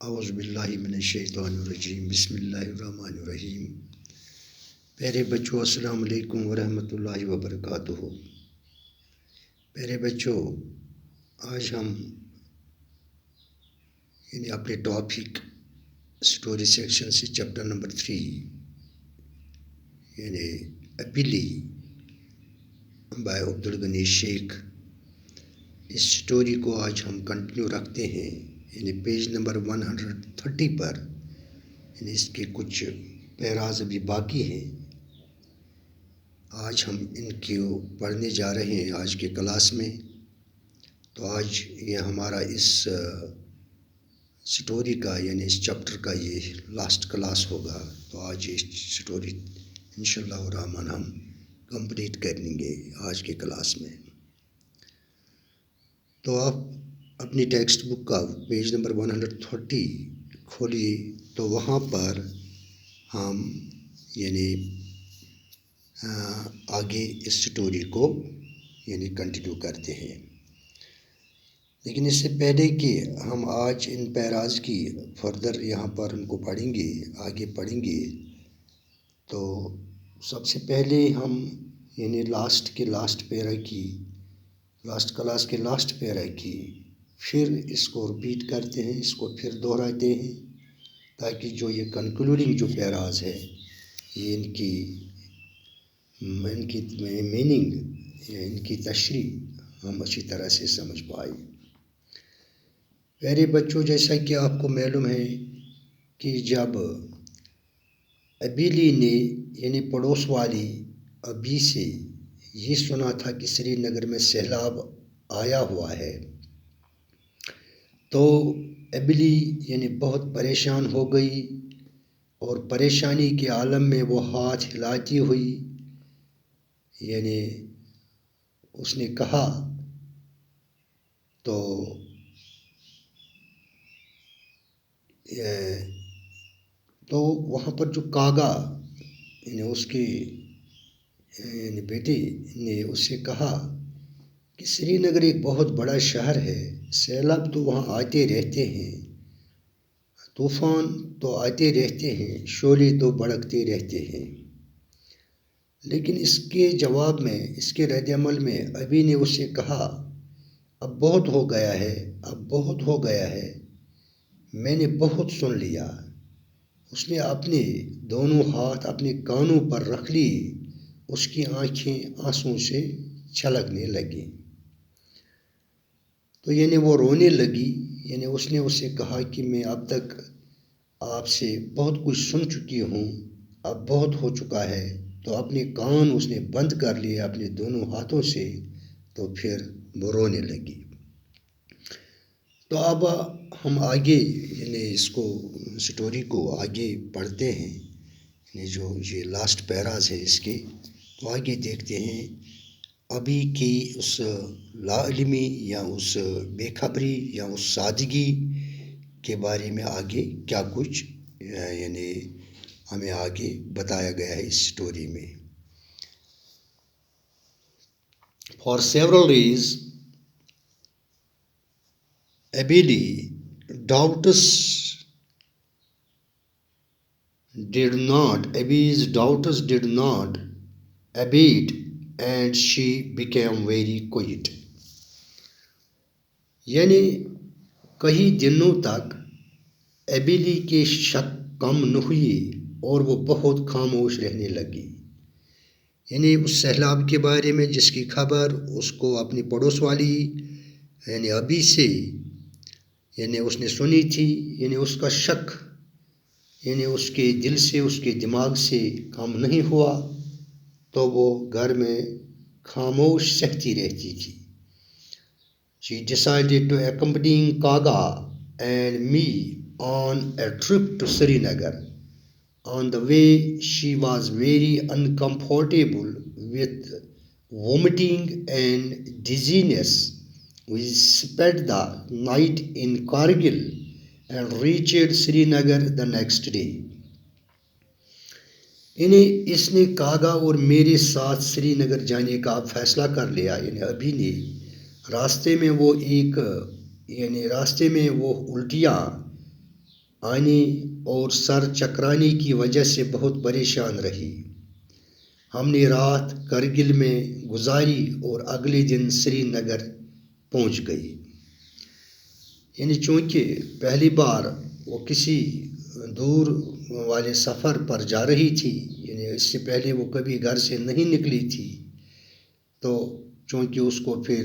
اعوذ باللہ من الشیطان الرجیم بسم اللہ الرحمن الرحیم۔ پیارے بچوں، السلام علیکم ورحمۃ اللہ وبرکاتہ۔ پیارے بچوں، آج ہم اپنے ٹاپک اسٹوری سیکشن سے chapter number 3 اپیلی by Abdul Ghani Sheikh, us story کو آج ہم کنٹینیو رکھتے ہیں پیج نمبر 130 پر۔ اس کے کچھ پیراز ابھی باقی ہیں، آج ہم ان کو پڑھنے جا رہے ہیں آج کے کلاس میں۔ تو آج یہ ہمارا اس اسٹوری کا اس چیپٹر کا یہ لاسٹ کلاس ہوگا۔ تو آج یہ اسٹوری انشاءاللہ الرحمن ہم کمپلیٹ کریں گے آج کے کلاس میں۔ تو آپ اپنی ٹیکسٹ بک کا پیج نمبر 130 کھولیے، تو وہاں پر ہم آگے اس اسٹوری کو کنٹینیو کرتے ہیں۔ لیکن اس سے پہلے کہ ہم آج ان پیراز کی فردر یہاں پر ان کو پڑھیں گے، آگے پڑھیں گے، تو سب سے پہلے ہم لاسٹ کلاس کے لاسٹ پیرا کی پھر اس کو ریپیٹ کرتے ہیں، اس کو پھر دہراتے ہیں، تاکہ جو یہ کنکلوڈنگ جو پیراز ہے یہ ان کی میننگ ان کی تشریح ہم اچھی طرح سے سمجھ پائے۔ پیارے بچوں، جیسا کہ آپ کو معلوم ہے کہ جب ابیلی نے پڑوس والی ابی سے یہ سنا تھا کہ سری نگر میں سیلاب آیا ہوا ہے، تو ابیلی بہت پریشان ہو گئی، اور پریشانی کے عالم میں وہ ہاتھ ہلاتی ہوئی اس نے کہا، تو وہاں پر جو کاغا اس کے بیٹے نے اس سے کہا کہ سری نگر ایک بہت بڑا شہر ہے، سیلاب تو وہاں آتے رہتے ہیں، طوفان تو آتے رہتے ہیں، شعلے تو بھڑکتے رہتے ہیں۔ لیکن اس کے جواب میں، اس کے رد عمل میں ابھی نے اس سے کہا، اب بہت ہو گیا ہے، اب بہت ہو گیا ہے، میں نے بہت سن لیا۔ اس نے اپنے دونوں ہاتھ اپنے کانوں پر رکھ لی، اس کی آنکھیں آنسوں سے چھلکنے لگیں۔ تو وہ رونے لگی، اس نے اس سے کہا کہ میں اب تک آپ سے بہت کچھ سن چکی ہوں، اب بہت ہو چکا ہے۔ تو اپنے کان اس نے بند کر لیے اپنے دونوں ہاتھوں سے، تو پھر وہ رونے لگی۔ تو اب ہم آگے اس کو اسٹوری کو آگے پڑھتے ہیں، جو یہ لاسٹ پیراز ہے اس کے، تو آگے دیکھتے ہیں ابھی کی اس لا علمی یا اس بے خبری یا اس سادگی کے بارے میں آگے کیا کچھ ہمیں آگے بتایا گیا ہے اس اسٹوری میں۔ For several days, Abi's doubts did not abate, and she became very quiet. کئی دنوں تک ابیلی کے شک کم نہ ہوئی اور وہ بہت خاموش رہنے لگی۔ اس سیلاب کے بارے میں جس کی خبر اس کو اپنی پڑوس والی ابی سے اس نے سنی تھی، اس کا شک اس کے دل سے، اس کے دماغ سے کم نہیں ہوا، تو وہ گھر میں خاموش سہتی رہتی تھی۔ She decided to accompany Kaga and me on a trip to Srinagar. On the way, she was very uncomfortable with vomiting and dizziness. We spent the night in Kargil and reached Srinagar the next day. اس نے کاغا اور میرے ساتھ سری نگر جانے کا فیصلہ کر لیا۔ ابھی نے راستے میں وہ الٹیاں آنے اور سر چکرانے کی وجہ سے بہت پریشان رہی۔ ہم نے رات کرگل میں گزاری اور اگلے دن سری نگر پہنچ گئی۔ یعنی چونکہ پہلی بار وہ کسی دور والے سفر پر جا رہی تھی، یعنی اس سے پہلے وہ کبھی گھر سے نہیں نکلی تھی، تو چونکہ اس کو پھر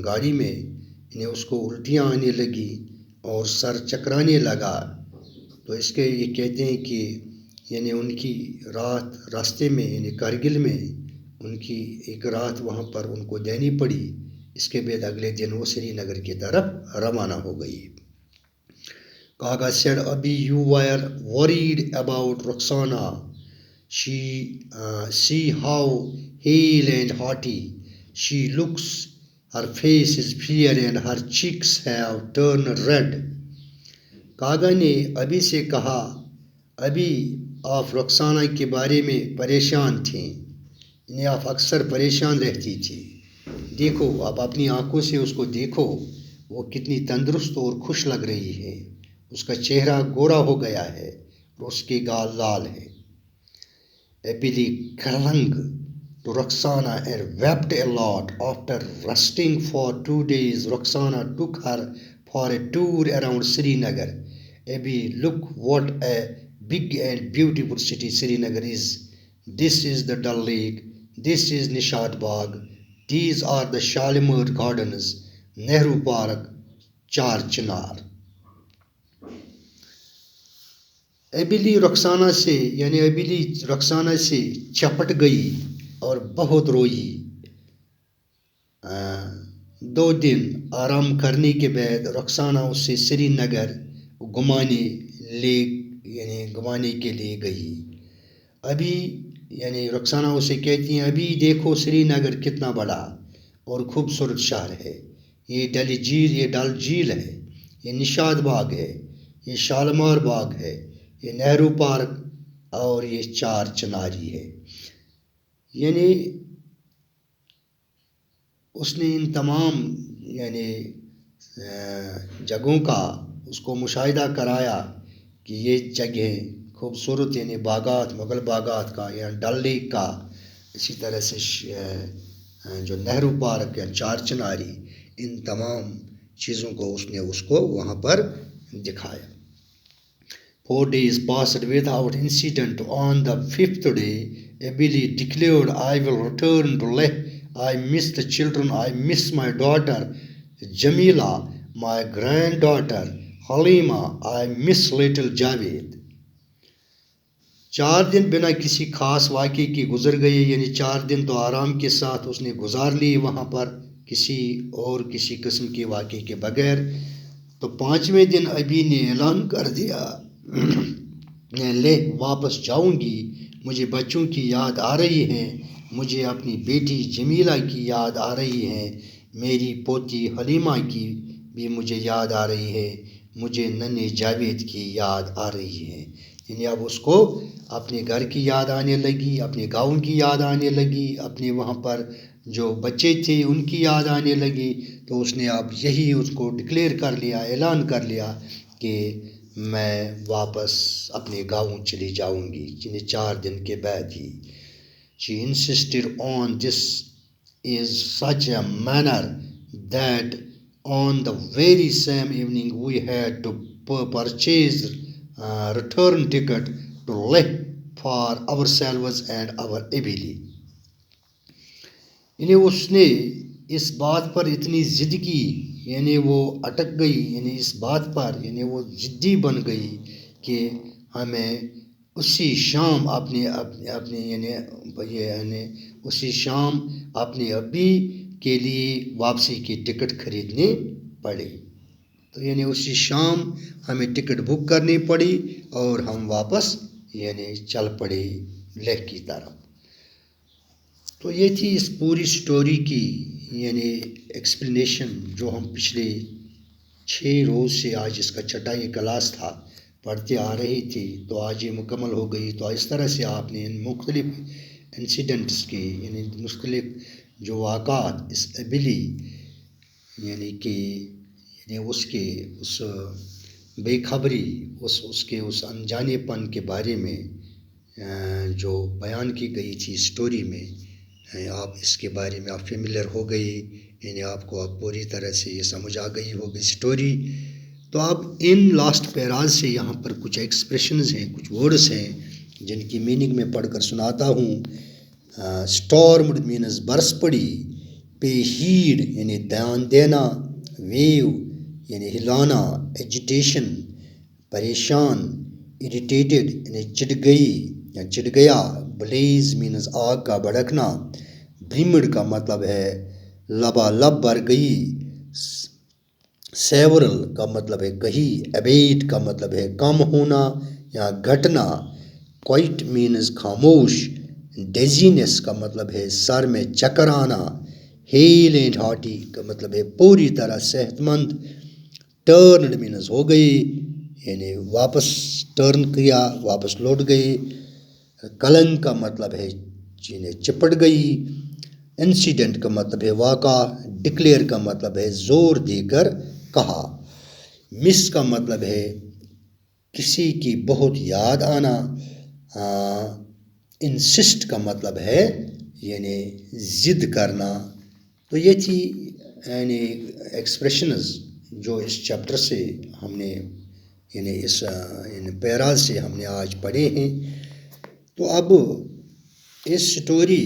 گاڑی میں یعنی اس کو الٹیاں آنے لگی اور سر چکرانے لگا، تو اس کے یہ کہتے ہیں کہ یعنی ان کی رات راستے میں یعنی کارگل میں ان کی ایک رات وہاں پر ان کو دینی پڑی۔ اس کے بعد اگلے دن وہ سری نگر کی طرف روانہ ہو گئی۔ Kaga said, Abhi, you were worried about Roxana. See how hale and haughty she looks. Her face is fair and her cheeks have turned red. کاغا نے ابھی سے کہا، ابھی آپ رخسانہ کے بارے میں پریشان تھیں، یعنی آپ اکثر پریشان رہتی تھی۔ دیکھو، آپ اپنی آنکھوں سے اس کو دیکھو، وہ کتنی تندرست اور خوش لگ رہی ہے۔ اس کا چہرہ گورا ہو گیا ہے اور اس کے گال لال ہیں۔ Epili clung to Roxana and wept a lot. After resting for 2 days, Roxana took her for a tour around Srinagar. Abhi, look what a big and beautiful city Srinagar is. This is the Dal Lake. This is Nishad Bagh. These are the Shalimar Gardens, Nehru Park, Char Chinar. ایبیلی Rukhsana سے چپٹ گئی اور بہت روئی۔ 2 دن آرام کرنے کے بعد رخسانہ اس سے سری نگر گھمانے کے لیے گئی۔ ابھی یعنی رخسانہ اسے کہتی ہیں، ابھی دیکھو سری نگر کتنا بڑا اور خوبصورت شہر ہے۔ یہ ڈل جھیل ہے، یہ نشاد باغ ہے، یہ شالمار باغ ہے، یہ نہرو پارک اور یہ چار چناری ہے۔ یعنی اس نے ان تمام یعنی جگہوں کا اس کو مشاہدہ کرایا کہ یہ جگہیں خوبصورت یعنی باغات، مغل باغات کا یا ڈل لیک کا، اسی طرح سے جو نہرو پارک یا چار چناری، ان تمام چیزوں کو اس نے اس کو وہاں پر دکھایا۔ 4 days passed without incident. On the 5th day, Abili declared, I will return to Leh. I miss the children. I miss my daughter Jamila, my granddaughter Halima. I miss little Javed. 4 دن بنا کسی خاص واقعے کی گزر گئے، یعنی 4 دن تو آرام کے ساتھ اس نے گزار لی وہاں پر کسی قسم کے واقعے کے بغیر۔ تو 5ویں دن ابھی نے اعلان کر دیا، میں لے واپس جاؤں گی، مجھے بچوں کی یاد آ رہی ہے، مجھے اپنی بیٹی جمیلہ کی یاد آ رہی ہے، میری پوتی حلیمہ کی بھی مجھے یاد آ رہی ہے، مجھے ننے جاوید کی یاد آ رہی ہے۔ یعنی اب اس کو اپنے گھر کی یاد آنے لگی، اپنے گاؤں کی یاد آنے لگی، اپنے وہاں پر جو بچے تھے ان کی یاد آنے لگی۔ تو اس نے اب یہی اس کو ڈکلیئر کر لیا، اعلان کر لیا کہ میں واپس اپنے گاؤں چلی جاؤں گی، یعنی 4 دن کے بعد ہی۔ She insisted on this in such a manner that on the very same evening we had to purchase return ticket to Leh for ourselves and our Abili. یعنی اس نے اس بات پر اتنی ضد کی، یعنی وہ اٹک گئی، یعنی اس بات پر یعنی وہ ضدی بن گئی کہ ہمیں اسی شام اپنے ابی کے لیے واپسی کی ٹکٹ خریدنی پڑی۔ تو یعنی اسی شام ہمیں ٹکٹ بک کرنی پڑی اور ہم واپس یعنی چل پڑے لیہ کی طرف۔ تو یہ تھی اس پوری سٹوری کی یعنی ایکسپلینیشن، جو ہم پچھلے 6 روز سے آج اس کا 6واں کلاس تھا پڑھتے آ رہی تھی، تو آج یہ مکمل ہو گئی۔ تو اس طرح سے آپ نے ان مختلف انسیڈنٹس کے یعنی مختلف جو واقعات اس ایبیلی یعنی کہ اس بے خبری اس کے اس انجانے پن کے بارے میں جو بیان کی گئی تھی اسٹوری میں، آپ اس کے بارے میں آپ فیملیئر ہو گئی، یعنی آپ کو اب پوری طرح سے یہ سمجھ آ گئی ہوگی اسٹوری. تو اب ان لاسٹ پیراز سے یہاں پر کچھ ایکسپریشنز ہیں، کچھ ورڈس ہیں جن کی میننگ میں پڑھ کر سناتا ہوں. اسٹارمڈ مینز برس پڑی، پے ہیڈ یعنی دھیان دینا، ویو یعنی ہلانا، ایجیٹیشن پریشان، اریٹیٹڈ یعنی چڑ گئی یا چڑ گیا، بلیز مینز آگ کا بھڑکنا، بریمڈ کا مطلب ہے لبالب بھر گئی، سیورل کا مطلب ہے کہی، ابیٹ کا مطلب ہے کم ہونا یا گھٹنا، کوائٹ مینز خاموش، ڈیزینس کا مطلب ہے سر میں چکر آنا، ہیل اینڈ ہارٹی کا مطلب ہے پوری طرح صحت مند، ٹرنڈ مینز ہو گئی یعنی واپس ٹرن کیا، واپس لوٹ گئی، کلنگ کا مطلب ہے یعنی چپٹ گئی، انسیڈنٹ کا مطلب ہے واقعہ، ڈکلیئر کا مطلب ہے زور دے کر کہا، مس کا مطلب ہے کسی کی بہت یاد آنا، انسسٹ کا مطلب ہے یعنی ضد کرنا. تو یہ تھی یعنی ایکسپریشنز جو اس چیپٹر سے ہم نے یعنی اس پیراز سے ہم نے آج پڑھے ہیں. تو اب اس سٹوری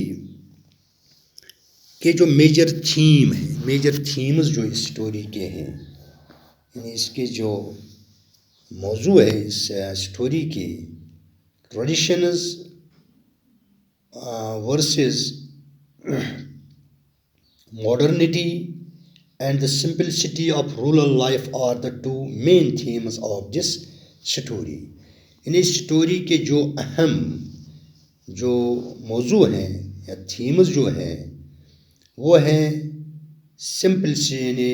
کے جو میجر تھیم ہیں، میجر تھیمز جو اس سٹوری کے ہیں، یعنی اس کے جو موضوع ہے اس سٹوری کی، traditions versus modernity and the simplicity of rural life are the two main themes of this story. یعنی اس سٹوری کے جو اہم جو موضوع ہیں یا تھیمز جو ہیں وہ ہیں سمپلسٹی یعنی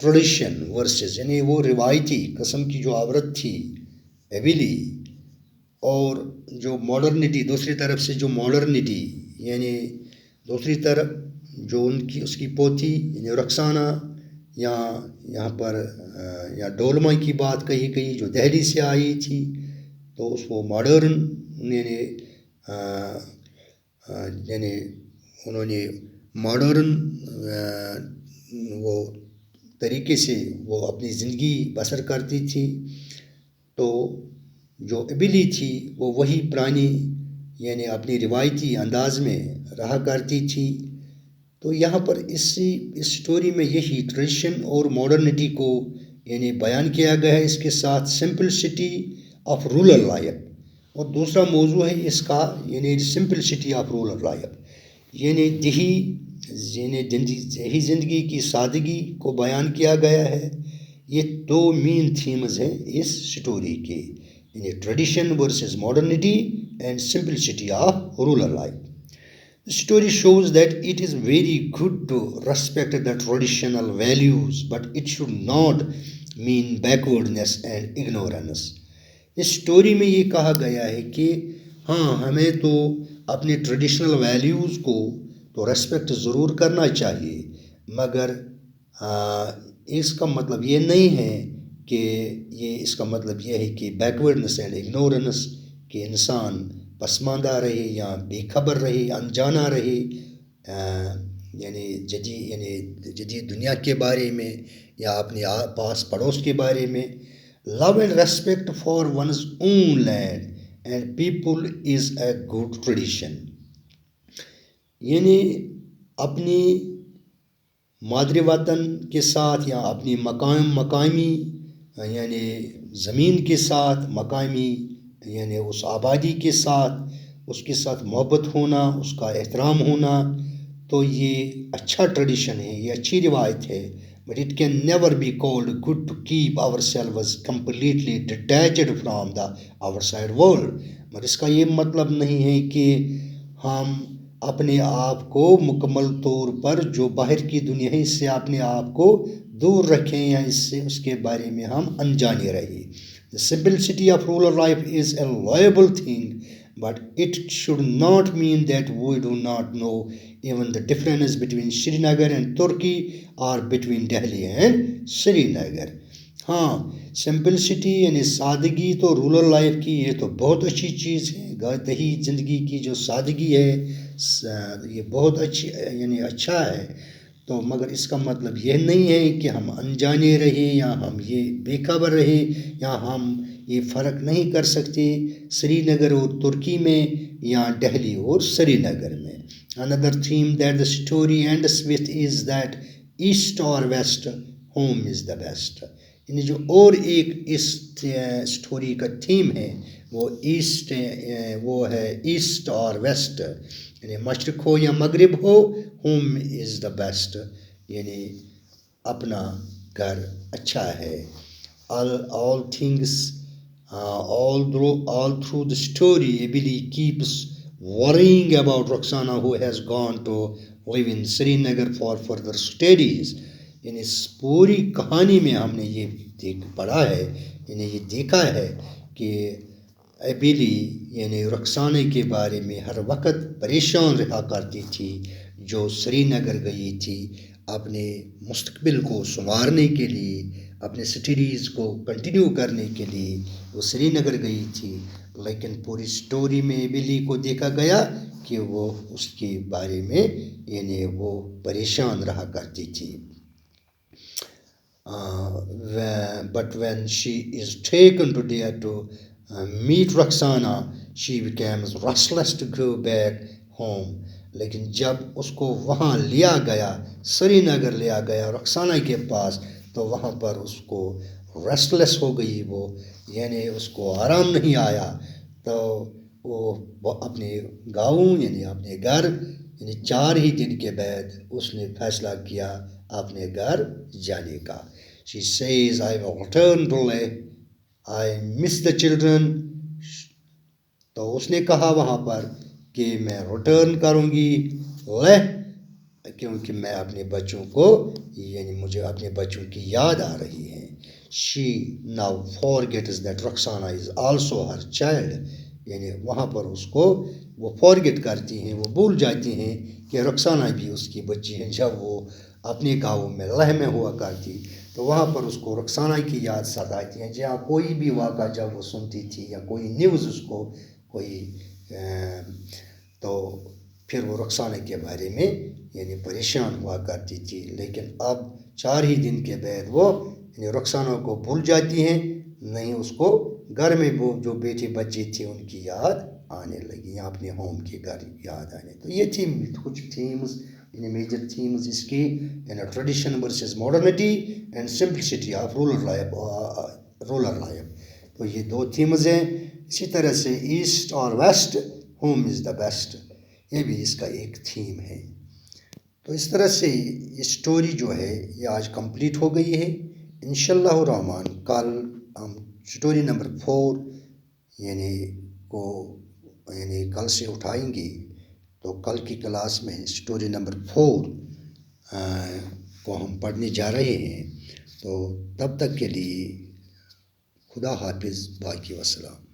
ٹریڈیشن ورسز یعنی وہ روایتی قسم کی جو عورت تھی ایبیلی، اور جو ماڈرنٹی دوسری طرف سے جو ماڈرنٹی یعنی دوسری طرف جو اس کی پوتی یعنی رکسانہ، یا یہاں پر یا ڈولما کی بات کہی گئی جو دہلی سے آئی تھی، تو اس کو ماڈرن یعنی انہوں نے ماڈرن وہ طریقے سے وہ اپنی زندگی بسر کرتی تھی. تو جو ایبیلی تھی وہ وہی پرانی یعنی اپنی روایتی انداز میں رہا کرتی تھی. تو یہاں پر اس سٹوری میں یہی ٹریڈیشن اور ماڈرنٹی کو یعنی بیان کیا گیا ہے، اس کے ساتھ سمپلسٹی آف رورل لائف. اور دوسرا موضوع ہے اس کا یعنی سمپلسٹی آف رورل لائف یعنی دیہی زندگی کی سادگی کو بیان کیا گیا ہے. یہ دو مین تھیمز ہیں اس سٹوری کے، یعنی tradition versus modernity and simplicity of rural life. The story shows that it is very good to respect the traditional values, but it should not mean backwardness and ignorance. اس story میں یہ کہا گیا ہے کہ ہاں ہمیں تو اپنے ٹریڈیشنل ویلیوز کو تو ریسپیکٹ ضرور کرنا چاہیے، مگر اس کا مطلب یہ نہیں ہے کہ اس کا مطلب یہ ہے کہ بیکورڈنس اینڈ اگنورنس کہ انسان پسماندہ رہے یا بے خبر رہے، انجانا رہے یعنی جدید دنیا کے بارے میں یا اپنے پاس پڑوس کے بارے میں. Love and respect for one's own land and people is a good tradition. یعنی اپنی مادری وطن کے ساتھ یا اپنی مقامی یعنی زمین کے ساتھ، مقامی یعنی اس آبادی کے ساتھ محبت ہونا، اس کا احترام ہونا، تو یہ اچھا ٹریڈیشن ہے، یہ اچھی روایت ہے. But it can never be called good to keep ourselves completely detached from the outside world. مگر اس کا یہ مطلب نہیں ہے کہ ہم اپنے آپ کو مکمل طور پر جو باہر کی دنیا ہے اس سے اپنے آپ کو دور رکھیں یا اس کے بارے میں ہم انجانے رہیں. The simplicity of rural life is a loable thing, but it should not mean that we do not know even the difference between Srinagar and Turkey or between Delhi and Srinagar. ہاں simplicity یعنی سادگی تو rural life کی یہ تو بہت اچھی چیز ہے، دیہی زندگی کی جو سادگی ہے یہ بہت اچھی یعنی اچھا ہے، تو مگر اس کا مطلب یہ نہیں ہے کہ ہم انجانے رہیں یا ہم یہ بے خبر رہے یا ہم یہ فرق نہیں کر سکتے سری نگر اور ترکی میں یا دہلی اور سری نگر میں. Another theme that the story ends with is that east or west home is the best. یعنی جو اور ایک اس اسٹوری کا تھیم ہے وہ ایسٹ وہ ہے ایسٹ اور ویسٹ، یعنی مشرق ہو یا مغرب ہو، ہوم از دا بیسٹ، یعنی اپنا گھر اچھا ہے. all things all through the story Billy keeps worrying about Roxana who has gone to live in Srinagar for further studies. یعنی اس پوری کہانی میں ہم نے یہ پڑھا ہے، یعنی یہ دیکھا ہے کہ ایبیلی یعنی رخسانہ کے بارے میں ہر وقت پریشان رہا کرتی تھی، جو سری نگر گئی تھی اپنے مستقبل کو سنوارنے کے لیے، اپنے اسٹڈیز کو کنٹینیو کرنے کے لیے وہ سری نگر گئی تھی، لیکن پوری سٹوری میں ایبیلی کو دیکھا گیا کہ وہ اس کے بارے میں یعنی وہ پریشان رہا کرتی تھی. But when she is taken to there to meet Roxana, she becomes restless to go back home. لیکن جب اس کو وہاں لیا گیا، سری نگر لیا گیا رخسانہ کے پاس، تو وہاں پر اس کو ریسٹلیس ہو گئی، وہ یعنی اس کو آرام نہیں آیا، تو وہ اپنے گاؤں یعنی اپنے گھر یعنی 4 ہی دن کے بعد اس نے فیصلہ کیا اپنے گھر جانے کا. She says, I will return to Leh. I miss the children. تو اس نے کہا وہاں پر کہ میں ریٹرن کروں گی لیہ، کیونکہ میں اپنے بچوں کو یعنی مجھے اپنے بچوں کی یاد آ رہی ہے. She now forgets that Roxana is also her child. یعنی وہاں پر اس کو وہ فارگیٹ کرتی ہیں، وہ بھول جاتی ہیں کہ رخسانہ بھی اس کی بچی ہے. جب وہ اپنے گاؤں میں لیہ میں ہوا کرتی تو وہاں پر اس کو رخسانہ کی یاد ستاتی ہیں. جہاں کوئی بھی واقعہ جب وہ سنتی تھی یا کوئی نیوز اس کو کوئی تو پھر وہ رخسانہ کے بارے میں یعنی پریشان ہوا کرتی تھی. لیکن اب 4 ہی دن کے بعد وہ یعنی رخسانہ کو بھول جاتی ہیں، نہیں اس کو گھر میں وہ جو بیٹے بچے تھے ان کی یاد آنے لگی یا اپنے ہوم کے گھر یاد آنے. تو یہ تھی کچھ تھیمز یعنی میجر تھیمز اس کی، یعنی tradition versus modernity and simplicity of rural life. تو یہ 2 تھیمز ہیں. اسی طرح سے ایسٹ اور west home is the best, یہ بھی اس کا ایک تھیم ہے. تو اس طرح سے یہ سٹوری جو ہے یہ آج کمپلیٹ ہو گئی ہے. انشاءاللہ الرحمن کل ہم سٹوری نمبر 4 یعنی کو یعنی کل سے اٹھائیں گے. تو کل کی کلاس میں سٹوری نمبر 4 کو ہم پڑھنے جا رہے ہیں. تو تب تک کے لیے خدا حافظ، باقی وسلام.